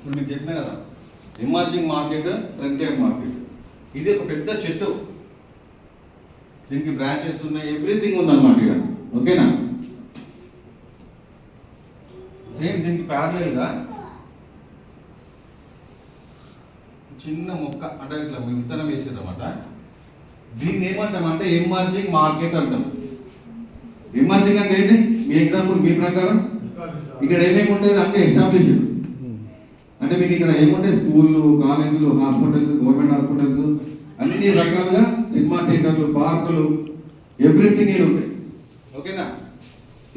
ఇప్పుడు మీకు చెప్పినా కదా, ఎమర్జింగ్ మార్కెట్, ఫ్రంటియర్ మార్కెట్. ఇది ఒక పెద్ద చెట్టు, దీనికి బ్రాంచెస్ ఉన్నాయి, ఎవ్రీథింగ్ ఉందన్నమాట ఇక్కడ. ఓకేనా? సేమ్ దీనికి ప్యారలల్గా చిన్న మొక్క అంటే ఇట్లా విత్తనం వేసేదన్నమాట. దీన్ని ఏమంటామంటే ఎమర్జింగ్ మార్కెట్ అంటాం. ఎమర్జింగ్ అంటే ఏంటి? మీ ఎగ్జాంపుల్ మీ ప్రకారం ఇక్కడ ఏమేమి ఉంటుంది అంటే ఎస్టాబ్లిష్డ్ అంటే మీకు ఇక్కడ ఏముంటాయి? స్కూళ్ళు, కాలేజీలు, హాస్పిటల్స్, గవర్నమెంట్ హాస్పిటల్స్, అన్ని రకాలుగా సినిమా థియేటర్లు, పార్కులు, ఎవ్రీథింగ్ ఇక్కడ ఉంటాయి. ఓకేనా?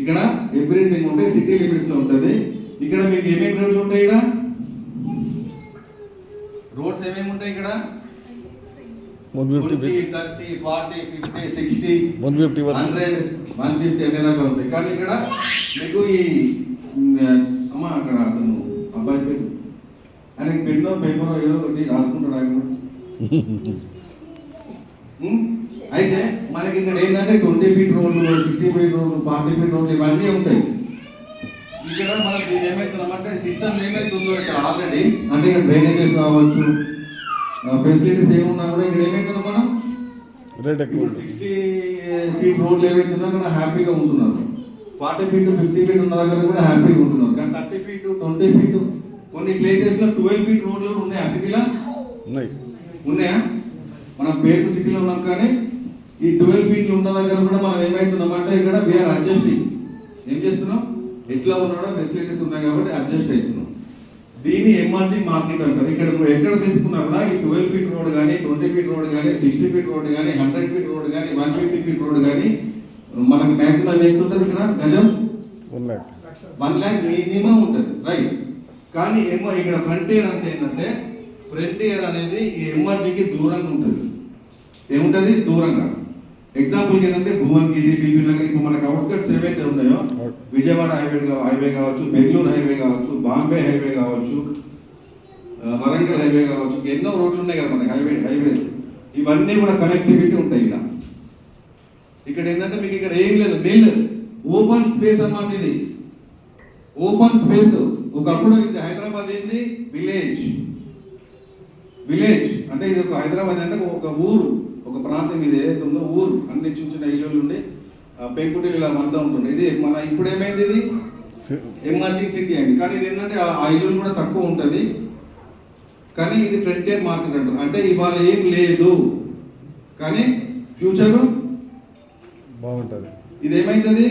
ఇక్కడ ఎవ్రీథింగ్ ఉంటాయి, సిటీ లిమిట్స్లో ఉంటుంది. ఇక్కడ మీకు ఏమేమి రోడ్లు ఉంటాయి? ఇక్కడ రోడ్స్ ఏమేమి ఉంటాయి? ఇక్కడ 30, 30, 40, 50, 60, 100, 150 అనేలాగా ఉంటాయి. కానీ ఇక్కడ మీకు ఈ అమ్మ అక్కడ అతను అబ్బాయి పేరు ఆయనకి పెన్నో పేపరో ఏదో ఒకటి రాసుకుంటాడు ఆయన. అయితే మనకి ఇక్కడ ఏంటంటే 20 ఫీట్ రోడ్లు, 60 ఫీట్ రోడ్లు, 40 ఫీట్ రోడ్లు ఇవన్నీ ఉంటాయి. ఇక్కడ మనం దీన్ని ఏమవుతున్నామంటే సిస్టమ్ ఏమవుతుందో ఇక్కడ ఆల్రెడీ అంటే ఇక్కడ డ్రైనేజెస్ కావచ్చు, ఫెసిలిటీస్ ఏమున్నా కూడా ఇక్కడ ఏమవుతుందో మనం 60 ఫీట్ రోడ్లు ఏవైతున్నా కూడా హ్యాపీగా ఉంటున్నారు. 40 ఫీట్ 50 ఫీట్ ఉన్న దగ్గర కూడా హ్యాపీగా ఉంటున్నారు. కానీ 30 ఫీట్ 20 ఫీట్ కొన్ని ప్లేసెస్ లో 12 ఫీట్ రోడ్లు కూడా ఉన్నాయా? సిటీలో ఉన్నాయా? మనం పేరు సిటీలో ఉన్నాం కానీ ఈ 12 ఫీట్లు ఉన్న దగ్గర కూడా మనం ఏమవుతున్నాం అంటే ఇక్కడ వీఆర్ అడ్జస్టింగ్. ఏం చేస్తున్నాం? ఎట్లా ఉన్నాడో ఫెసిలిటీస్ ఉన్నాయి కాబట్టి అడ్జస్ట్ అవుతున్నాం. దీన్ని ఎమర్జింగ్ మార్కెట్ అంటారు. ఇక్కడ నువ్వు ఎక్కడ తీసుకున్నా కూడా ఈ 12 ఫీట్ రోడ్ కానీ, 20 ఫీట్ రోడ్ కానీ, 60 ఫీట్ రోడ్ కానీ, 100 ఫీట్ రోడ్ కానీ, 150 ఫీట్ రోడ్ కానీ మనకు మ్యాక్సిమం ఎంత ఉంటుంది? ఇక్కడ గజం 1 lakh మినిమం ఉంటుంది, రైట్? కానీ ఇక్కడ ఫ్రంటియర్ అంటే ఏంటంటే ఫ్రంటియర్ అనేది ఈ ఎమర్జింగ్కి దూరంగా ఉంటుంది. ఏముంటుంది? దూరంగా. ఎగ్జాంపుల్కి ఏంటంటే భువన్గిరి, బీబీ నగర్, ఇప్పుడు మనకు అవుట్స్కట్స్ ఏవైతే ఉన్నాయో విజయవాడ హైవే కావచ్చు, బెంగళూరు హైవే కావచ్చు, బాంబే హైవే కావచ్చు, వరంగల్ హైవే కావచ్చు, ఎన్నో రోడ్లు ఉన్నాయి కదా మనకి హైవేస్. ఇవన్నీ కూడా కనెక్టివిటీ ఉంటాయి ఇక్కడ. ఇక్కడ ఏంటంటే మీకు ఇక్కడ ఏం లేదు, నిల్ ఓపెన్ స్పేస్ అన్నమాట. ఇది ఓపెన్ స్పేస్. ఒకప్పుడు ఇది హైదరాబాద్ ఏంది? విలేజ్ అంటే ఇది ఒక హైదరాబాద్ అంటే ఒక ఊరు, ఒక ప్రాంతం. ఇది ఏదైతే ఉందో ఊరు, అన్ని చిన్న చిన్న ఇల్లులు ఉండి పెంకుటిల్లు ఇలా అంతా ఉంటుంది. ఇది మన ఇప్పుడు ఏమైంది? ఇది ఎమర్జింగ్ సిటీ అయింది. కానీ ఇది ఏంటంటే ఆ ఇల్లులు కూడా తక్కువ ఉంటుంది. కానీ ఇది ఫ్రంటియర్ మార్కెట్ అంటారు. అంటే ఇవాళ ఏం లేదు కానీ ఫ్యూచర్ బాగుంటుంది. ఇది ఏమైతుంది?